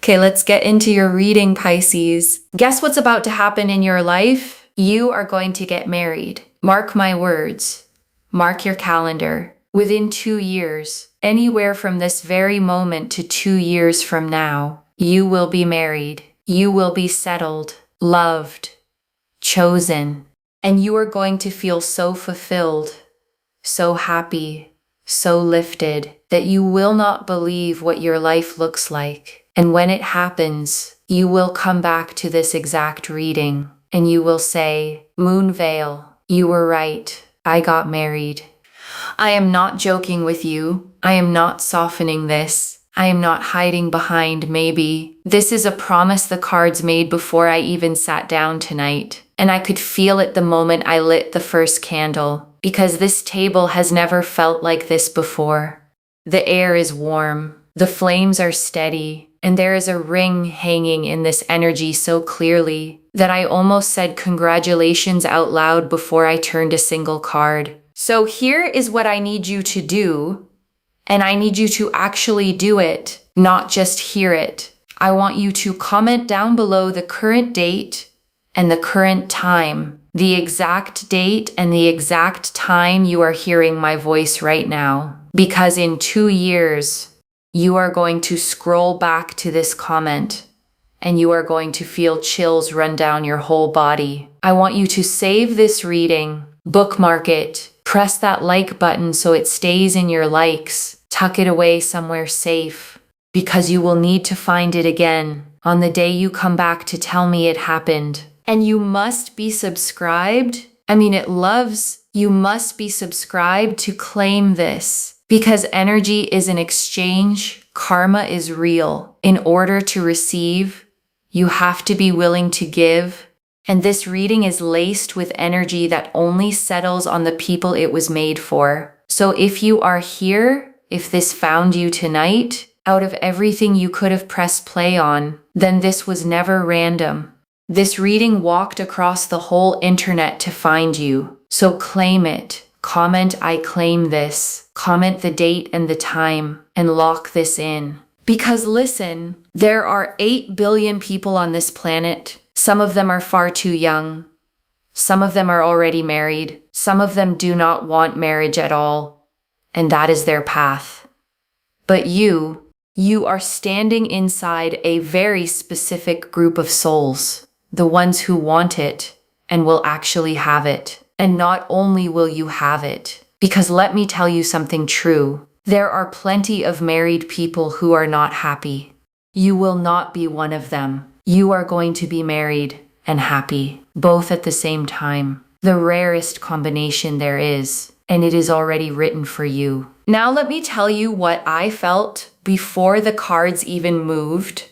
Okay, let's get into your reading, Pisces. Guess what's about to happen in your life? You are going to get married. Mark my words. Mark your calendar. Within 2 years, anywhere from this very moment to 2 years from now, you will be married. You will be settled, loved, chosen, and you are going to feel so fulfilled, so happy, so lifted that you will not believe what your life looks like. And when it happens, you will come back to this exact reading and you will say, Moonveil, you were right. I got married. I am not joking with you. I am not softening this. I am not hiding behind maybe. This is a promise the cards made before I even sat down tonight. And I could feel it the moment I lit the first candle, because this table has never felt like this before. The air is warm. The flames are steady. And there is a ring hanging in this energy so clearly that I almost said congratulations out loud before I turned a single card. So here is what I need you to do, and I need you to actually do it, not just hear it. I want you to comment down below the current date and the current time, the exact date and the exact time you are hearing my voice right now, because in 2 years, you are going to scroll back to this comment and you are going to feel chills run down your whole body. I want you to save this reading, bookmark it, press that like button so it stays in your likes, tuck it away somewhere safe, because you will need to find it again on the day you come back to tell me it happened. And you must be subscribed. You must be subscribed to claim this. Because energy is an exchange, karma is real. In order to receive, you have to be willing to give. And this reading is laced with energy that only settles on the people it was made for. So if you are here, if this found you tonight, out of everything you could have pressed play on, then this was never random. This reading walked across the whole internet to find you. So claim it. Comment, I claim this. Comment the date and the time and lock this in. Because listen, there are 8 billion people on this planet. Some of them are far too young. Some of them are already married. Some of them do not want marriage at all. And that is their path. But you are standing inside a very specific group of souls. The ones who want it and will actually have it. And not only will you have it, because let me tell you something true. There are plenty of married people who are not happy. You will not be one of them. You are going to be married and happy, both at the same time. The rarest combination there is, and it is already written for you. Now let me tell you what I felt before the cards even moved.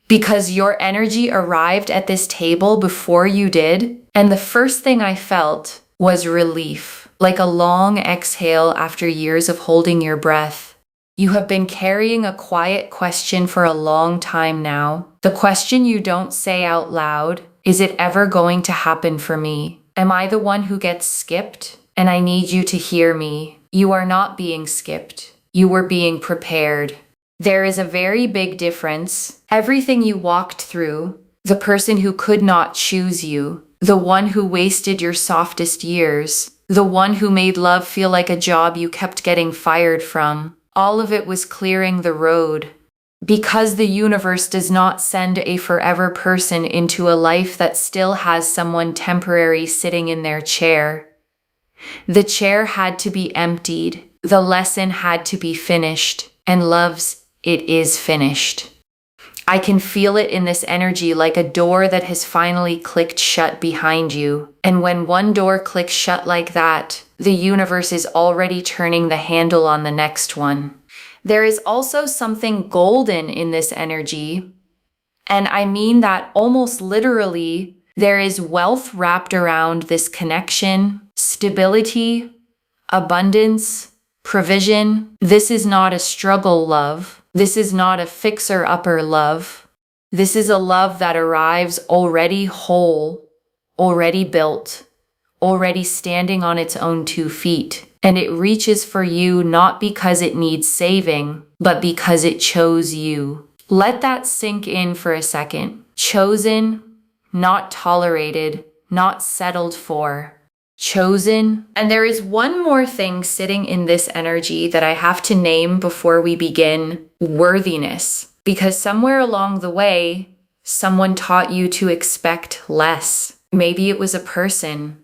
Because your energy arrived at this table before you did, and the first thing I felt was relief, like a long exhale after years of holding your breath. You have been carrying a quiet question for a long time now. The question you don't say out loud, is it ever going to happen for me? Am I the one who gets skipped? And I need you to hear me. You are not being skipped. You were being prepared. There is a very big difference. Everything you walked through, the person who could not choose you, the one who wasted your softest years, the one who made love feel like a job you kept getting fired from, all of it was clearing the road. Because the universe does not send a forever person into a life that still has someone temporary sitting in their chair. The chair had to be emptied. The lesson had to be finished. And loves, it is finished. I can feel it in this energy like a door that has finally clicked shut behind you. And when one door clicks shut like that, the universe is already turning the handle on the next one. There is also something golden in this energy. And I mean that almost literally. There is wealth wrapped around this connection, stability, abundance, provision. This is not a struggle love. This is not a fixer-upper love. This is a love that arrives already whole, already built, already standing on its own 2 feet. And it reaches for you not because it needs saving, but because it chose you. Let that sink in for a second. Chosen, not tolerated, not settled for. Chosen. And there is one more thing sitting in this energy that I have to name before we begin: worthiness. Because somewhere along the way, someone taught you to expect less. Maybe it was a person.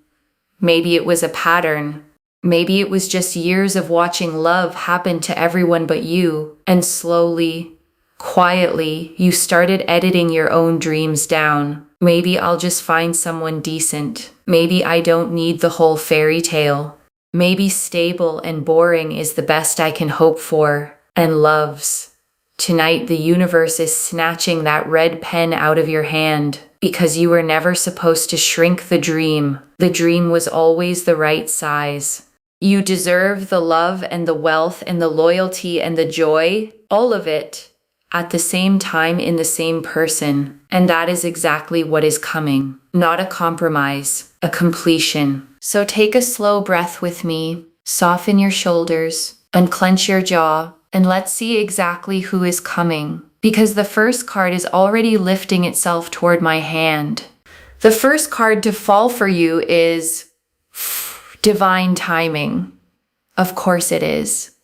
Maybe it was a pattern. Maybe it was just years of watching love happen to everyone but you, and slowly, quietly, you started editing your own dreams down. Maybe I'll just find someone decent. Maybe I don't need the whole fairy tale. Maybe stable and boring is the best I can hope for. And loves. Tonight, the universe is snatching that red pen out of your hand because you were never supposed to shrink the dream. The dream was always the right size. You deserve the love and the wealth and the loyalty and the joy, all of it, at the same time in the same person. And that is exactly what is coming. Not a compromise, a completion. So take a slow breath with me, soften your shoulders, unclench your jaw, and let's see exactly who is coming. Because the first card is already lifting itself toward my hand. The first card to fall for you is divine timing. Of course it is.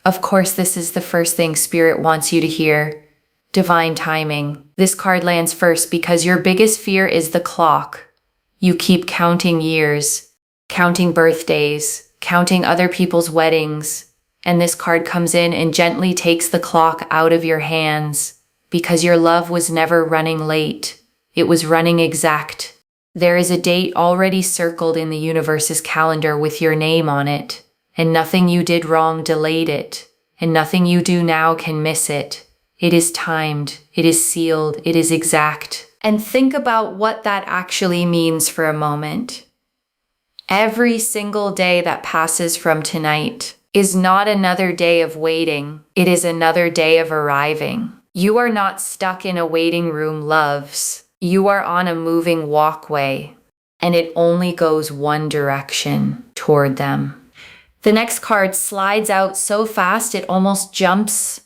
Of course this is the first thing Spirit wants you to hear. Divine timing. This card lands first because your biggest fear is the clock. You keep counting years, counting birthdays, counting other people's weddings, and this card comes in and gently takes the clock out of your hands because your love was never running late. It was running exact. There is a date already circled in the universe's calendar with your name on it, and nothing you did wrong delayed it, and nothing you do now can miss it. It is timed, it is sealed, it is exact. And think about what that actually means for a moment. Every single day that passes from tonight is not another day of waiting, it is another day of arriving. You are not stuck in a waiting room, loves. You are on a moving walkway, and it only goes one direction, toward them. The next card slides out so fast it almost jumps.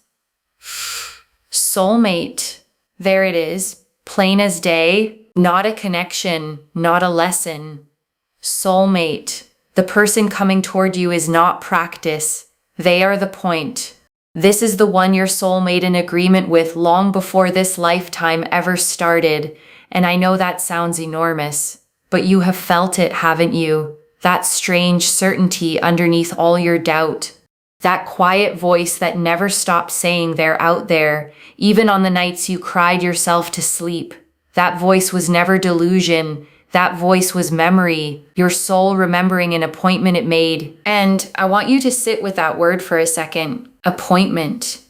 Soulmate. There it is, plain as day, not a connection, not a lesson. Soulmate. The person coming toward you is not practice. They are the point. This is the one your soul made an agreement with long before this lifetime ever started. And I know that sounds enormous, but you have felt it, haven't you? That strange certainty underneath all your doubt. That quiet voice that never stopped saying they're out there, even on the nights you cried yourself to sleep. That voice was never delusion. That voice was memory, your soul remembering an appointment it made. And I want you to sit with that word for a second. Appointment.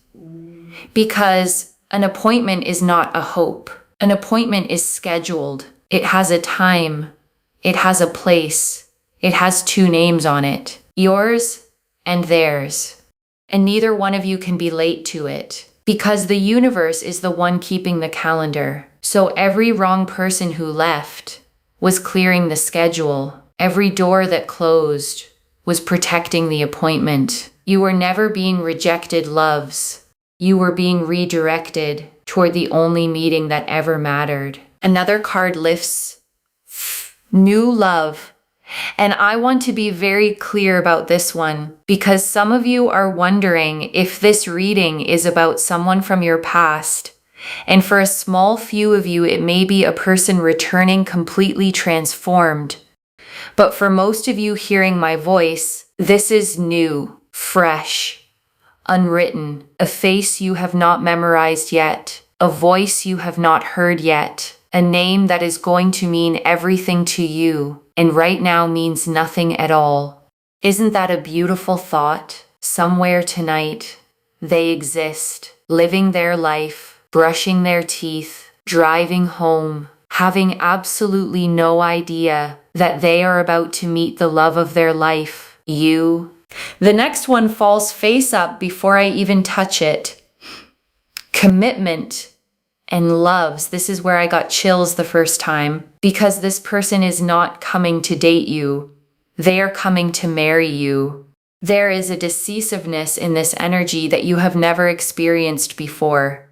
Because an appointment is not a hope. An appointment is scheduled. It has a time. It has a place. It has two names on it. Yours and theirs. And neither one of you can be late to it. Because the universe is the one keeping the calendar. So every wrong person who left was clearing the schedule. Every door that closed was protecting the appointment. You were never being rejected, loves. You were being redirected toward the only meeting that ever mattered. Another card lifts new love. And I want to be very clear about this one because some of you are wondering if this reading is about someone from your past. And for a small few of you, it may be a person returning completely transformed. But for most of you hearing my voice, this is new, fresh, unwritten, a face you have not memorized yet, a voice you have not heard yet, a name that is going to mean everything to you, and right now means nothing at all. Isn't that a beautiful thought? Somewhere tonight, they exist, living their life, brushing their teeth, driving home, having absolutely no idea that they are about to meet the love of their life, you. The next one falls face up before I even touch it. Commitment and loves. This is where I got chills the first time because this person is not coming to date you. They are coming to marry you. There is a decisiveness in this energy that you have never experienced before.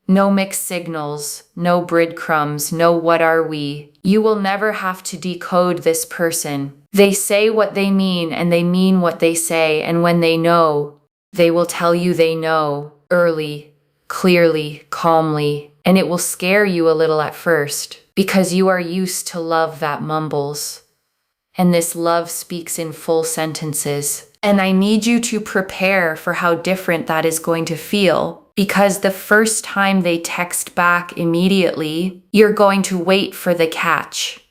No mixed signals, no breadcrumbs, no what are we. You will never have to decode this person. They say what they mean and they mean what they say, and when they know, they will tell you they know, early, clearly, calmly, and it will scare you a little at first, because you are used to love that mumbles. And this love speaks in full sentences. And I need you to prepare for how different that is going to feel, because the first time they text back immediately, you're going to wait for the catch.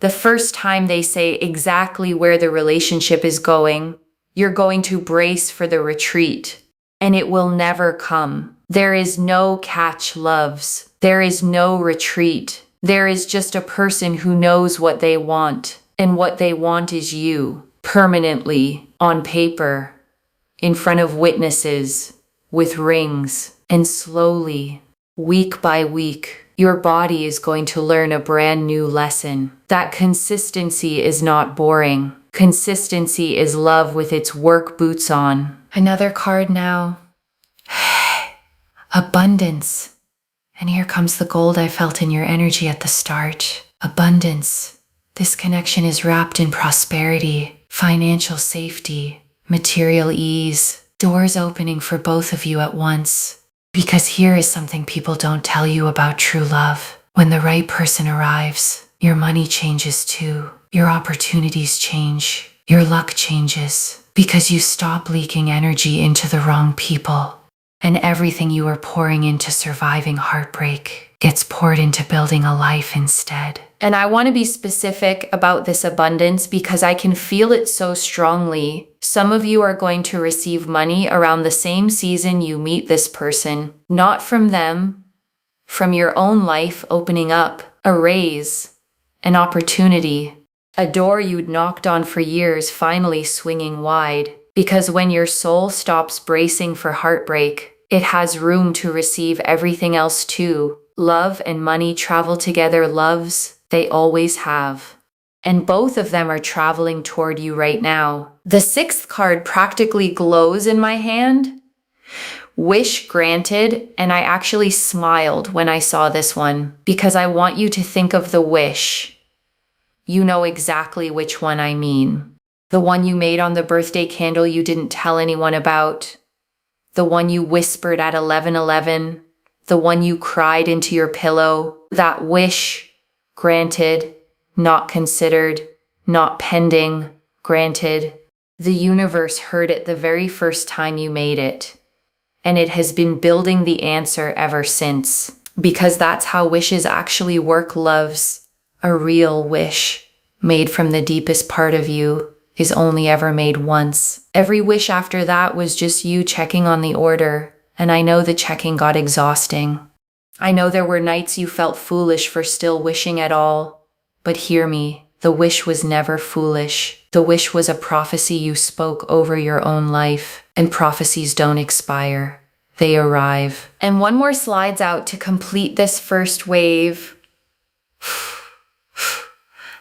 The first time they say exactly where the relationship is going, you're going to brace for the retreat, and it will never come. There is no catch, loves. There is no retreat. There is just a person who knows what they want, and what they want is you, permanently, on paper, in front of witnesses, with rings, and slowly, week by week, your body is going to learn a brand new lesson. That consistency is not boring. Consistency is love with its work boots on. Another card now. Abundance. And here comes the gold I felt in your energy at the start. Abundance. This connection is wrapped in prosperity, financial safety, material ease, doors opening for both of you at once. Because here is something people don't tell you about true love. When the right person arrives, your money changes too. Your opportunities change. Your luck changes. Because you stop leaking energy into the wrong people. And everything you are pouring into surviving heartbreak gets poured into building a life instead. And I want to be specific about this abundance because I can feel it so strongly. Some of you are going to receive money around the same season you meet this person. Not from them, from your own life opening up, a raise, an opportunity, a door you'd knocked on for years finally swinging wide. Because when your soul stops bracing for heartbreak, it has room to receive everything else too. Love and money travel together, loves, they always have. And both of them are traveling toward you right now. The sixth card practically glows in my hand. Wish granted, and I actually smiled when I saw this one because I want you to think of the wish. You know exactly which one I mean. The one you made on the birthday candle you didn't tell anyone about. The one you whispered at 11:11. The one you cried into your pillow. That wish, granted, not considered, not pending, granted. The universe heard it the very first time you made it. And it has been building the answer ever since. Because that's how wishes actually work, loves. A real wish, made from the deepest part of you, is only ever made once. Every wish after that was just you checking on the order, and I know the checking got exhausting. I know there were nights you felt foolish for still wishing at all, but hear me, the wish was never foolish. The wish was a prophecy you spoke over your own life, and prophecies don't expire. They arrive. And one more slides out to complete this first wave.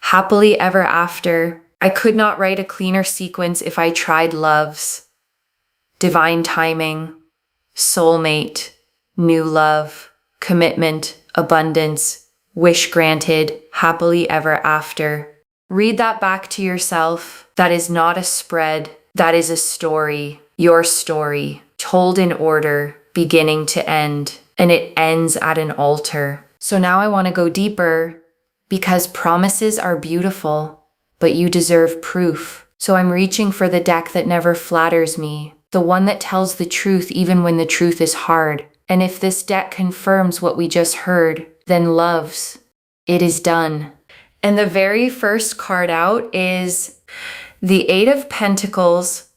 Happily ever after. I could not write a cleaner sequence if I tried, loves. Divine timing, soulmate, new love, commitment, abundance, wish granted, happily ever after. Read that back to yourself. That is not a spread. That is a story, your story, told in order, beginning to end, and it ends at an altar. So now I want to go deeper because promises are beautiful. But you deserve proof. So I'm reaching for the deck that never flatters me, the one that tells the truth even when the truth is hard. And if this deck confirms what we just heard, then loves, it is done. And the very first card out is the Eight of Pentacles,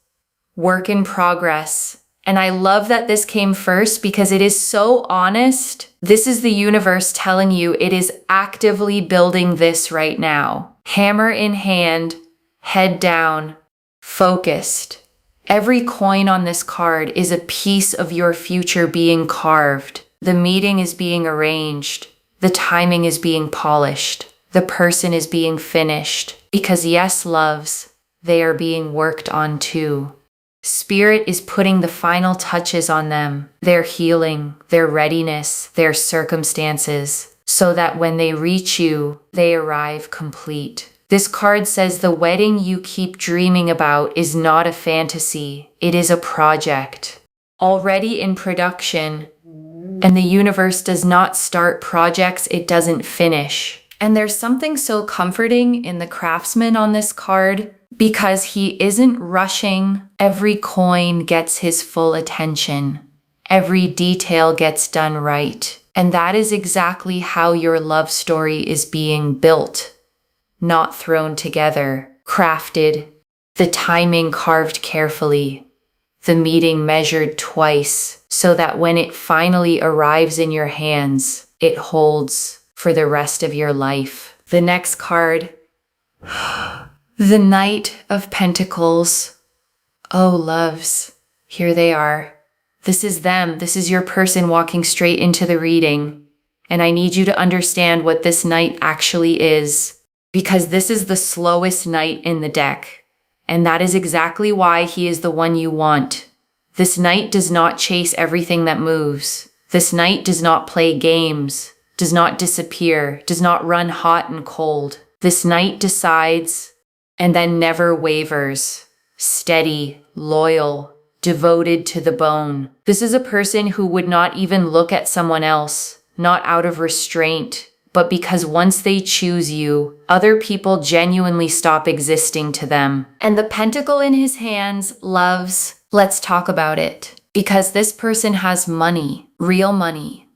work in progress. And I love that this came first because it is so honest. This is the universe telling you it is actively building this right now. Hammer in hand, head down, focused. Every coin on this card is a piece of your future being carved. The meeting is being arranged. The timing is being polished. The person is being finished. Because yes, loves, they are being worked on too. Spirit is putting the final touches on them, their healing, their readiness, their circumstances, so that when they reach you, they arrive complete. This card says the wedding you keep dreaming about is not a fantasy, it is a project. Already in production, and the universe does not start projects it doesn't finish. And there's something so comforting in the craftsman on this card because he isn't rushing. Every coin gets his full attention. Every detail gets done right. And that is exactly how your love story is being built. Not thrown together, crafted, the timing carved carefully, the meeting measured twice, so that when it finally arrives in your hands, it holds for the rest of your life. The next card, the Knight of Pentacles. Oh, loves, here they are. This is them. This is your person walking straight into the reading. And I need you to understand what this knight actually is, because this is the slowest knight in the deck. And that is exactly why he is the one you want. This knight does not chase everything that moves. This knight does not play games, does not disappear, does not run hot and cold. This knight decides and then never wavers. Steady, loyal, devoted to the bone. This is a person who would not even look at someone else, not out of restraint, but because once they choose you, other people genuinely stop existing to them. And the pentacle in his hands loves, let's talk about it. Because this person has money, real money,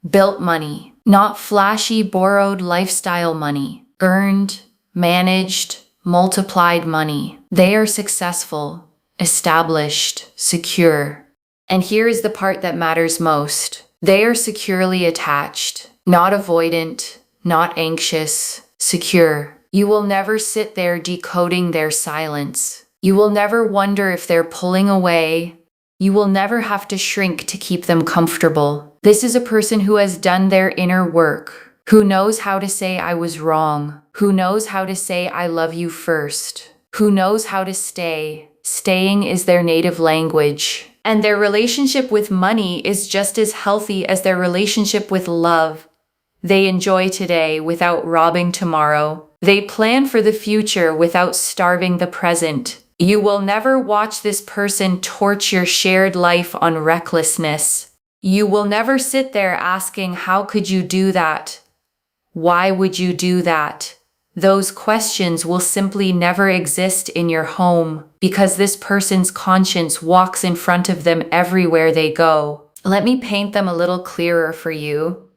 built money, not flashy, borrowed lifestyle money, earned, managed, multiplied money. They are successful, established, secure. And here is the part that matters most. They are securely attached, not avoidant, not anxious, secure. You will never sit there decoding their silence. You will never wonder if they're pulling away. You will never have to shrink to keep them comfortable. This is a person who has done their inner work, who knows how to say I was wrong, who knows how to say I love you first, who knows how to stay. Staying is their native language. And their relationship with money is just as healthy as their relationship with love. They enjoy today without robbing tomorrow. They plan for the future without starving the present. You will never watch this person torch your shared life on recklessness. You will never sit there asking, how could you do that? Why would you do that? Those questions will simply never exist in your home because this person's conscience walks in front of them everywhere they go. Let me paint them a little clearer for you,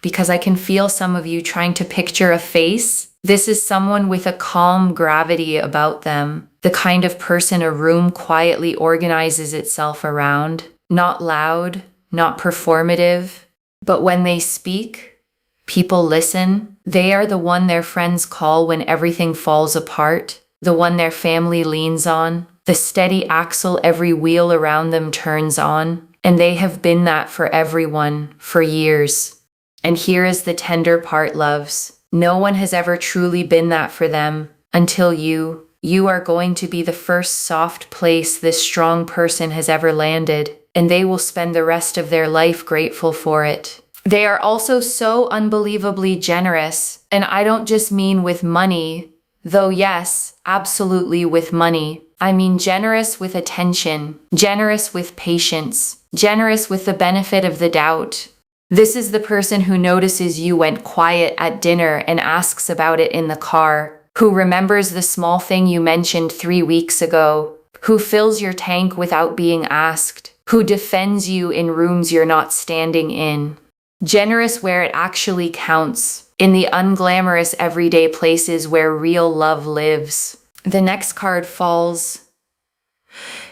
because I can feel some of you trying to picture a face. This is someone with a calm gravity about them, the kind of person a room quietly organizes itself around. Not loud, not performative, but when they speak, people listen. They are the one their friends call when everything falls apart, the one their family leans on, the steady axle every wheel around them turns on. And they have been that for everyone, for years. And here is the tender part, loves. No one has ever truly been that for them until you. You are going to be the first soft place this strong person has ever landed, and they will spend the rest of their life grateful for it. They are also so unbelievably generous, and I don't just mean with money, though yes, absolutely with money. I mean generous with attention, generous with patience, generous with the benefit of the doubt. This is the person who notices you went quiet at dinner and asks about it in the car, who remembers the small thing you mentioned 3 weeks ago, who fills your tank without being asked, who defends you in rooms you're not standing in. Generous where it actually counts, in the unglamorous everyday places where real love lives. The next card falls.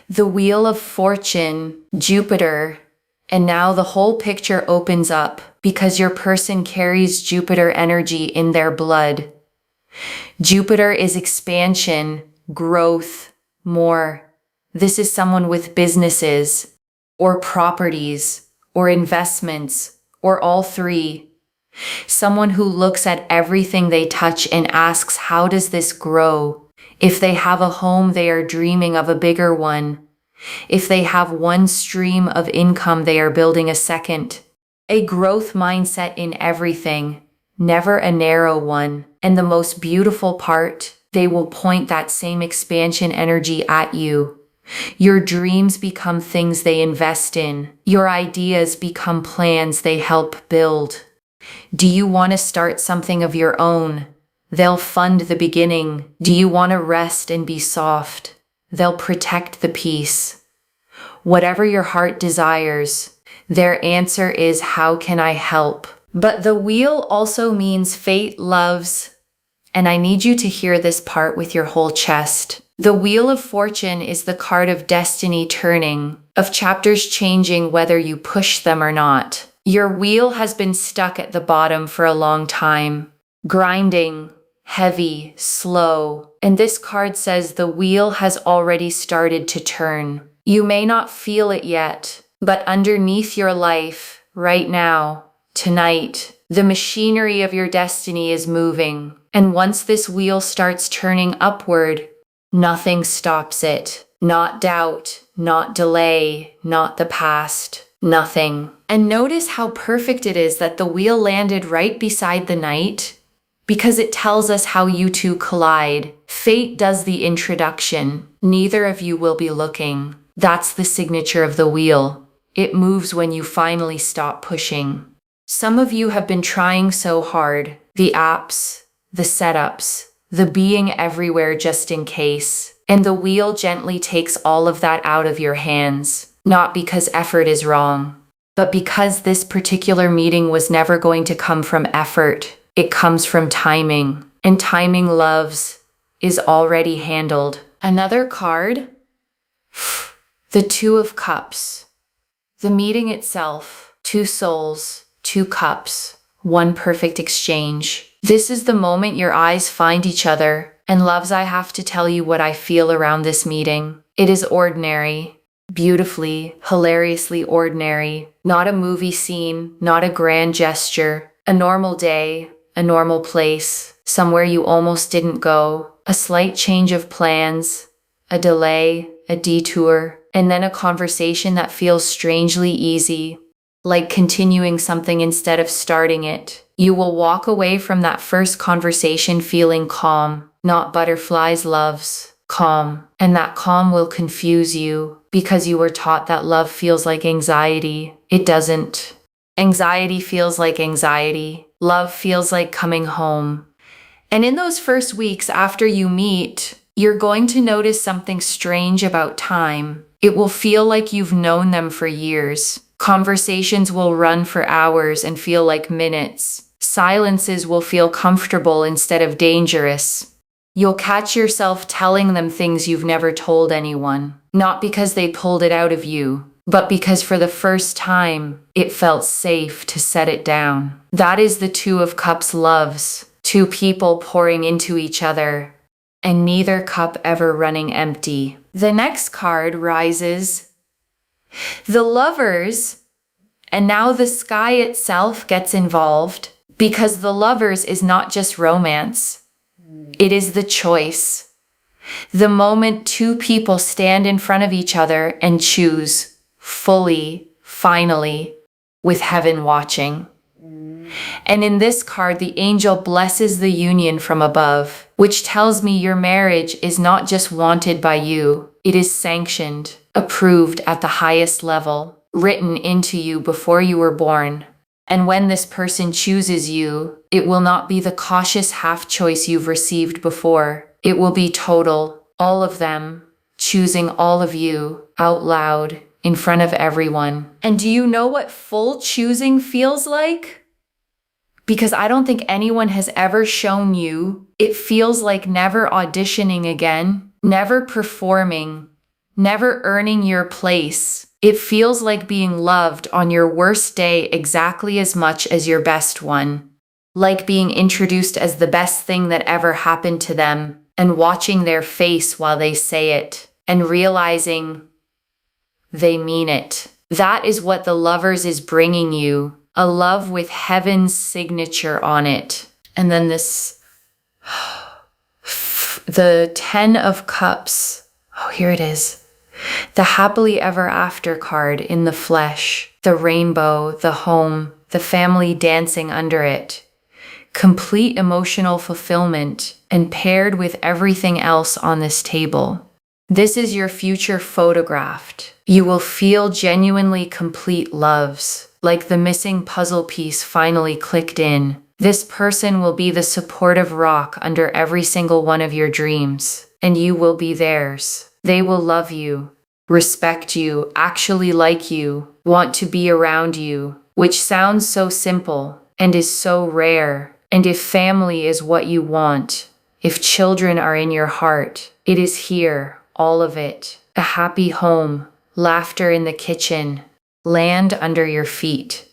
The Wheel of Fortune, Jupiter. And now the whole picture opens up because your person carries Jupiter energy in their blood. Jupiter is expansion, growth, more. This is someone with businesses, or properties, or investments, or all three. Someone who looks at everything they touch and asks, how does this grow? If they have a home, they are dreaming of a bigger one. If they have one stream of income, they are building a second. A growth mindset in everything, never a narrow one. And the most beautiful part, they will point that same expansion energy at you. Your dreams become things they invest in. Your ideas become plans they help build. Do you want to start something of your own? They'll fund the beginning. Do you want to rest and be soft? They'll protect the peace. Whatever your heart desires, their answer is, how can I help? But the wheel also means fate, loves, and I need you to hear this part with your whole chest. The Wheel of Fortune is the card of destiny turning, of chapters changing whether you push them or not. Your wheel has been stuck at the bottom for a long time, grinding, heavy, slow, and this card says the wheel has already started to turn. You may not feel it yet, but underneath your life, right now, tonight, the machinery of your destiny is moving. And once this wheel starts turning upward, nothing stops it. Not doubt, not delay, not the past, nothing. And notice how perfect it is that the wheel landed right beside the knight, because it tells us how you two collide. Fate does the introduction. Neither of you will be looking. That's the signature of the wheel. It moves when you finally stop pushing. Some of you have been trying so hard. The apps, the setups, the being everywhere just in case. And the wheel gently takes all of that out of your hands. Not because effort is wrong, but because this particular meeting was never going to come from effort. It comes from timing. And timing, loves, is already handled. Another card, the Two of Cups. The meeting itself, two souls, two cups, one perfect exchange. This is the moment your eyes find each other. And loves, I have to tell you what I feel around this meeting. It is ordinary, beautifully, hilariously ordinary. Not a movie scene, not a grand gesture. A normal day, a normal place, somewhere you almost didn't go. A slight change of plans, a delay, a detour, and then a conversation that feels strangely easy, like continuing something instead of starting it. You will walk away from that first conversation feeling calm, not butterflies, loves, calm. And that calm will confuse you because you were taught that love feels like anxiety. It doesn't. Anxiety feels like anxiety. Love feels like coming home. And in those first weeks after you meet, you're going to notice something strange about time. It will feel like you've known them for years. Conversations will run for hours and feel like minutes. Silences will feel comfortable instead of dangerous. You'll catch yourself telling them things you've never told anyone, not because they pulled it out of you, but because for the first time, it felt safe to set it down. That is the Two of Cups, loves. Two people pouring into each other, and neither cup ever running empty. The next card rises, the Lovers, and now the sky itself gets involved, because the Lovers is not just romance. It is the choice. The moment two people stand in front of each other and choose fully, finally, with heaven watching. And in this card, the angel blesses the union from above, which tells me your marriage is not just wanted by you. It is sanctioned, approved at the highest level, written into you before you were born. And when this person chooses you, it will not be the cautious half choice you've received before. It will be total, all of them, choosing all of you, out loud, in front of everyone. And do you know what full choosing feels like? Because I don't think anyone has ever shown you. It feels like never auditioning again, never performing, never earning your place. It feels like being loved on your worst day exactly as much as your best one. Like being introduced as the best thing that ever happened to them, and watching their face while they say it, and realizing they mean it. That is what the Lovers is bringing you. A love with heaven's signature on it. And then this, the 10 of Cups. Oh, here it is. The happily ever after card in the flesh, the rainbow, the home, the family dancing under it. Complete emotional fulfillment and paired with everything else on this table. This is your future photographed. You will feel genuinely complete loves, like the missing puzzle piece finally clicked in. This person will be the supportive rock under every single one of your dreams, and you will be theirs. They will love you, respect you, actually like you, want to be around you, which sounds so simple and is so rare. And if family is what you want, if children are in your heart, it is here, all of it. A happy home, laughter in the kitchen, land under your feet.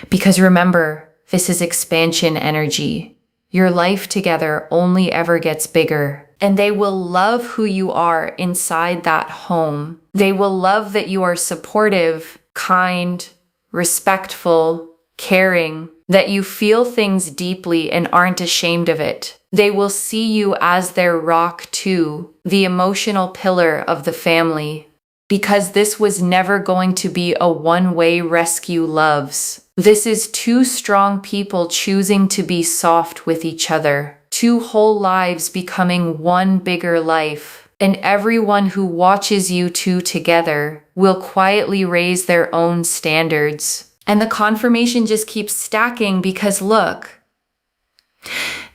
Because remember, this is expansion energy. Your life together only ever gets bigger, and they will love who you are inside that home. They will love that you are supportive, kind, respectful, caring, that you feel things deeply and aren't ashamed of it. They will see you as their rock too, the emotional pillar of the family. Because this was never going to be a one-way rescue loves. This is two strong people choosing to be soft with each other. Two whole lives becoming one bigger life. And everyone who watches you two together will quietly raise their own standards. And the confirmation just keeps stacking because look,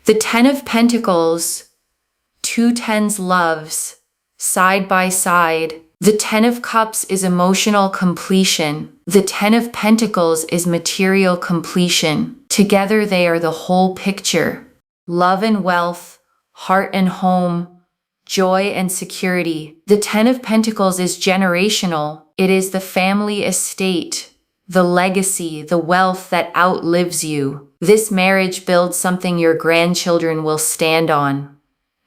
the 10 of Pentacles, two tens loves, side by side. The 10 of Cups is emotional completion. The 10 of Pentacles is material completion. Together they are the whole picture. Love and wealth, heart and home, joy and security. The 10 of Pentacles is generational. It is the family estate, the legacy, the wealth that outlives you. This marriage builds something your grandchildren will stand on.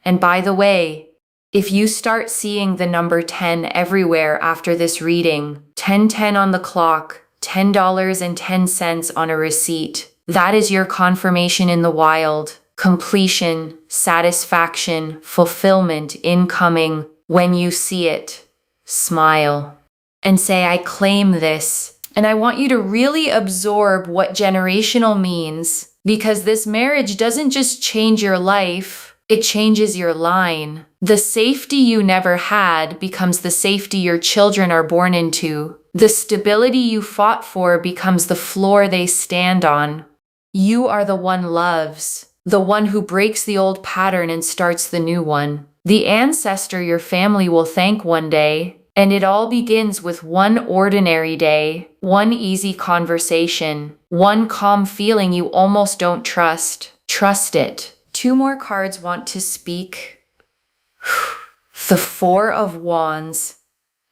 And by the way, if you start seeing the number 10 everywhere after this reading, 1010 on the clock, $10.10 on a receipt, that is your confirmation in the wild. Completion, satisfaction, fulfillment incoming. When you see it, smile and say, I claim this. And I want you to really absorb what generational means, because this marriage doesn't just change your life, it changes your line. The safety you never had becomes the safety your children are born into. The stability you fought for becomes the floor they stand on. You are the one loves, the one who breaks the old pattern and starts the new one. The ancestor your family will thank one day. And it all begins with one ordinary day, one easy conversation, one calm feeling you almost don't trust. Trust it. Two more cards want to speak. The Four of Wands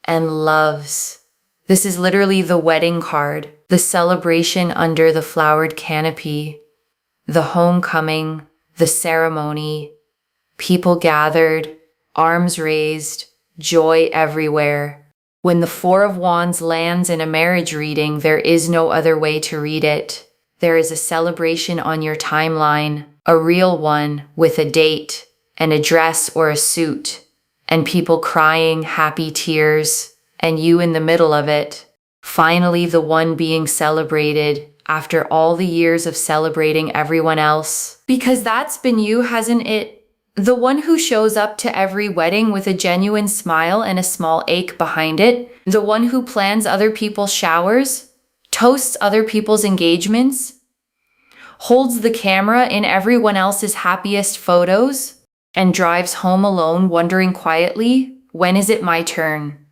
and Loves. This is literally the wedding card, the celebration under the flowered canopy, the homecoming, the ceremony, people gathered, arms raised, joy everywhere. When the Four of Wands lands in a marriage reading, there is no other way to read it. There is a celebration on your timeline, a real one with a date, and a dress or a suit, and people crying happy tears, and you in the middle of it. Finally, the one being celebrated after all the years of celebrating everyone else. Because that's been you, hasn't it? The one who shows up to every wedding with a genuine smile and a small ache behind it. The one who plans other people's showers, toasts other people's engagements, holds the camera in everyone else's happiest photos, and drives home alone wondering quietly, when is it my turn?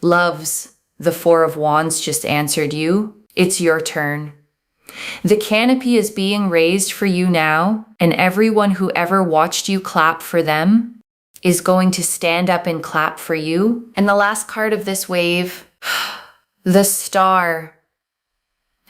Loves, the Four of Wands just answered you. It's your turn. The canopy is being raised for you now, and everyone who ever watched you clap for them is going to stand up and clap for you. And the last card of this wave, the Star.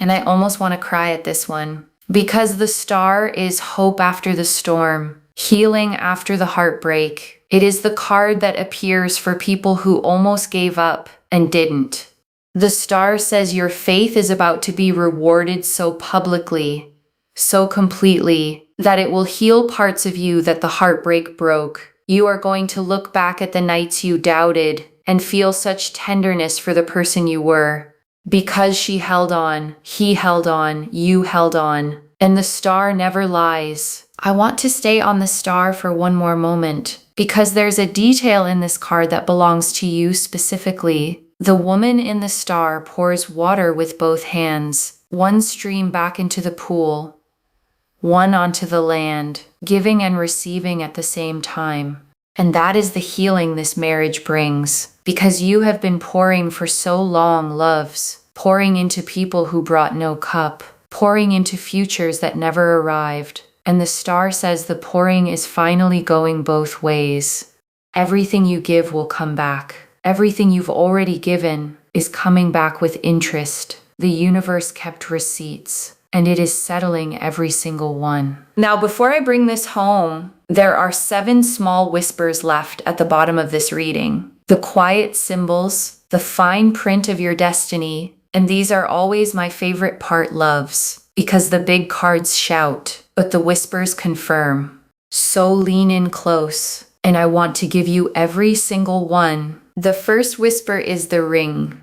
And I almost want to cry at this one, because the Star is hope after the storm, healing after the heartbreak. It is the card that appears for people who almost gave up and didn't. The Star says your faith is about to be rewarded so publicly, so completely, that it will heal parts of you that the heartbreak broke. You are going to look back at the nights you doubted, and feel such tenderness for the person you were. Because she held on, he held on, you held on, and the star never lies. I want to stay on the star for one more moment, because there's a detail in this card that belongs to you specifically. The woman in the star pours water with both hands, one stream back into the pool, one onto the land, giving and receiving at the same time. And that is the healing this marriage brings, because you have been pouring for so long, loves, pouring into people who brought no cup, pouring into futures that never arrived. And the star says the pouring is finally going both ways. Everything you give will come back. Everything you've already given is coming back with interest. The universe kept receipts, and it is settling every single one. Now, before I bring this home, there are 7 small whispers left at the bottom of this reading. The quiet symbols, the fine print of your destiny, and these are always my favorite part, loves, because the big cards shout, but the whispers confirm. So lean in close, and I want to give you every single one. The first whisper is the ring,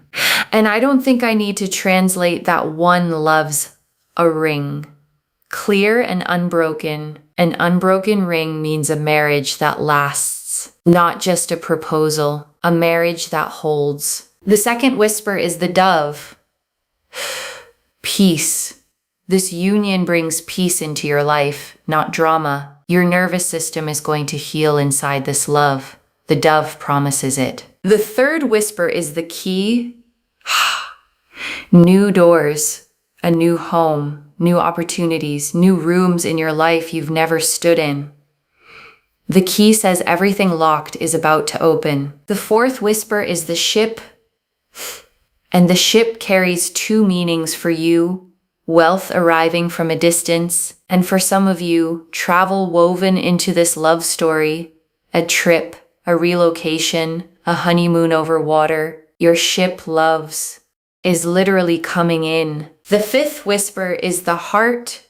and I don't think I need to translate that one, loves, a ring. Clear and unbroken. An unbroken ring means a marriage that lasts, not just a proposal, a marriage that holds. The second whisper is the dove. Peace. This union brings peace into your life, not drama. Your nervous system is going to heal inside this love. The dove promises it. The third whisper is the key. New doors, a new home, new opportunities, new rooms in your life you've never stood in. The key says everything locked is about to open. The fourth whisper is the ship, and the ship carries 2 meanings for you. Wealth arriving from a distance, and for some of you, travel woven into this love story, a trip, a relocation, a honeymoon over water. Your ship, loves, is literally coming in. The fifth whisper is the heart,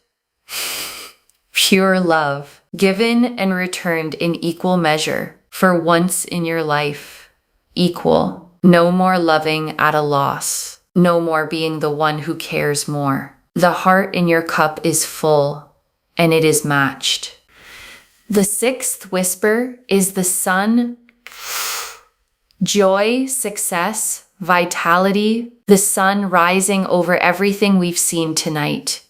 pure love, given and returned in equal measure, for once in your life. Equal. No more loving at a loss. No more being the one who cares more. The heart in your cup is full, and it is matched. The sixth whisper is the sun. Joy, success, vitality, the sun rising over everything we've seen tonight.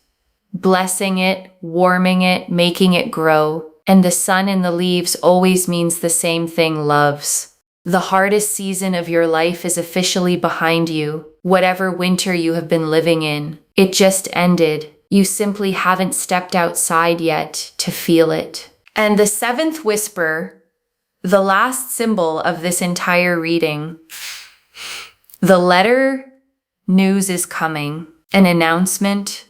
Blessing it, warming it, making it grow. And the sun in the leaves always means the same thing, loves. The hardest season of your life is officially behind you. Whatever winter you have been living in, it just ended. You simply haven't stepped outside yet to feel it. And the seventh whisper, the last symbol of this entire reading, the letter news is coming, an announcement,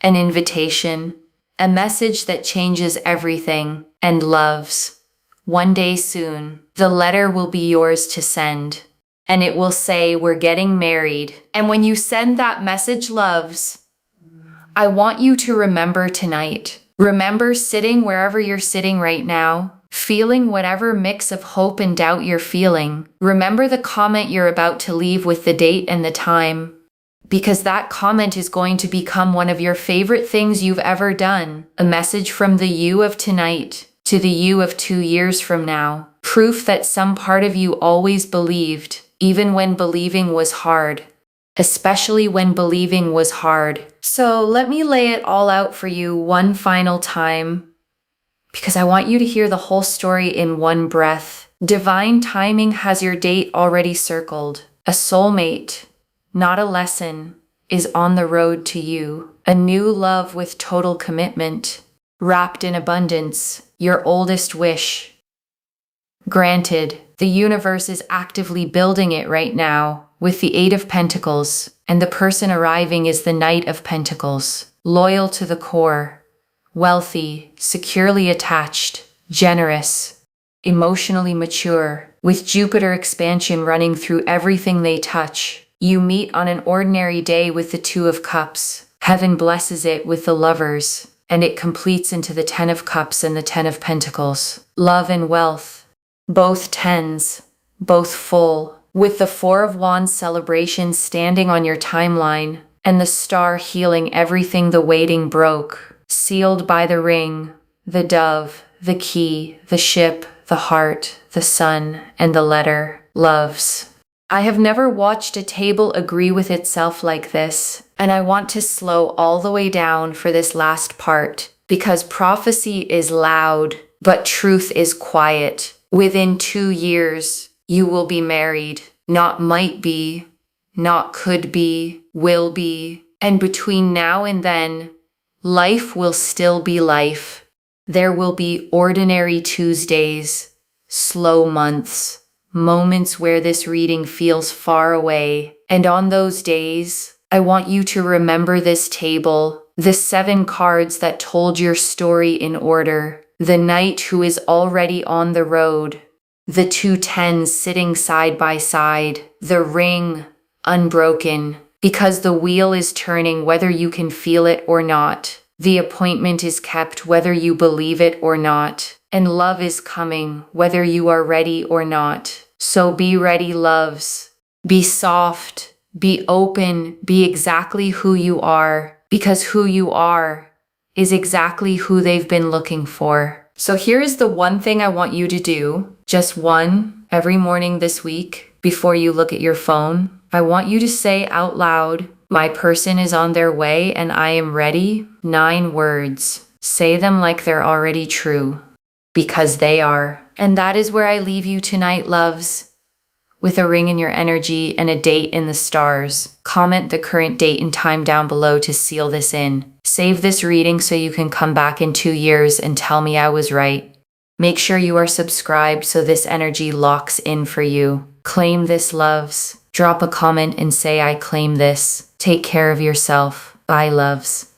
an invitation, a message that changes everything, and loves. One day soon, the letter will be yours to send, and it will say, "We're getting married." And when you send that message, loves, I want you to remember tonight. Remember sitting wherever you're sitting right now, feeling whatever mix of hope and doubt you're feeling. Remember the comment you're about to leave with the date and the time, because that comment is going to become one of your favorite things you've ever done. A message from the you of tonight to the you of 2 years from now. Proof that some part of you always believed, even when believing was hard. Especially when believing was hard. So let me lay it all out for you one final time, because I want you to hear the whole story in one breath. Divine timing has your date already circled. A soulmate, not a lesson, is on the road to you. A new love with total commitment, wrapped in abundance, your oldest wish. Granted, the universe is actively building it right now with the 8 of Pentacles, and the person arriving is the Knight of Pentacles, loyal to the core, wealthy, securely attached, generous, emotionally mature, with Jupiter expansion running through everything they touch. You meet on an ordinary day with the 2 of Cups. Heaven blesses it with the Lovers, and it completes into the 10 of Cups and the 10 of Pentacles. Love and wealth, both 10s, both full, with the Four of Wands celebration standing on your timeline, and the star healing everything the waiting broke, sealed by the ring, the dove, the key, the ship, the heart, the sun, and the letter, loves. I have never watched a table agree with itself like this, and I want to slow all the way down for this last part, because prophecy is loud, but truth is quiet. Within 2 years, you will be married. Not might be, not could be, will be. And between now and then, life will still be life. There will be ordinary Tuesdays, slow months, moments where this reading feels far away. And on those days, I want you to remember this table, the 7 cards that told your story in order, the knight who is already on the road, the 2 tens sitting side by side, the ring unbroken, because the wheel is turning whether you can feel it or not. The appointment is kept whether you believe it or not, and love is coming whether you are ready or not. So be ready, loves. Be soft, be open, be exactly who you are, because who you are is exactly who they've been looking for. So here is the one thing I want you to do, just one, every morning this week, before you look at your phone. I want you to say out loud, my person is on their way and I am ready. 9 words. Say them like they're already true, because they are. And that is where I leave you tonight, loves, with a ring in your energy and a date in the stars. Comment the current date and time down below to seal this in. Save this reading so you can come back in 2 years and tell me I was right. Make sure you are subscribed so this energy locks in for you. Claim this, loves. Drop a comment and say I claim this. Take care of yourself. Bye, loves.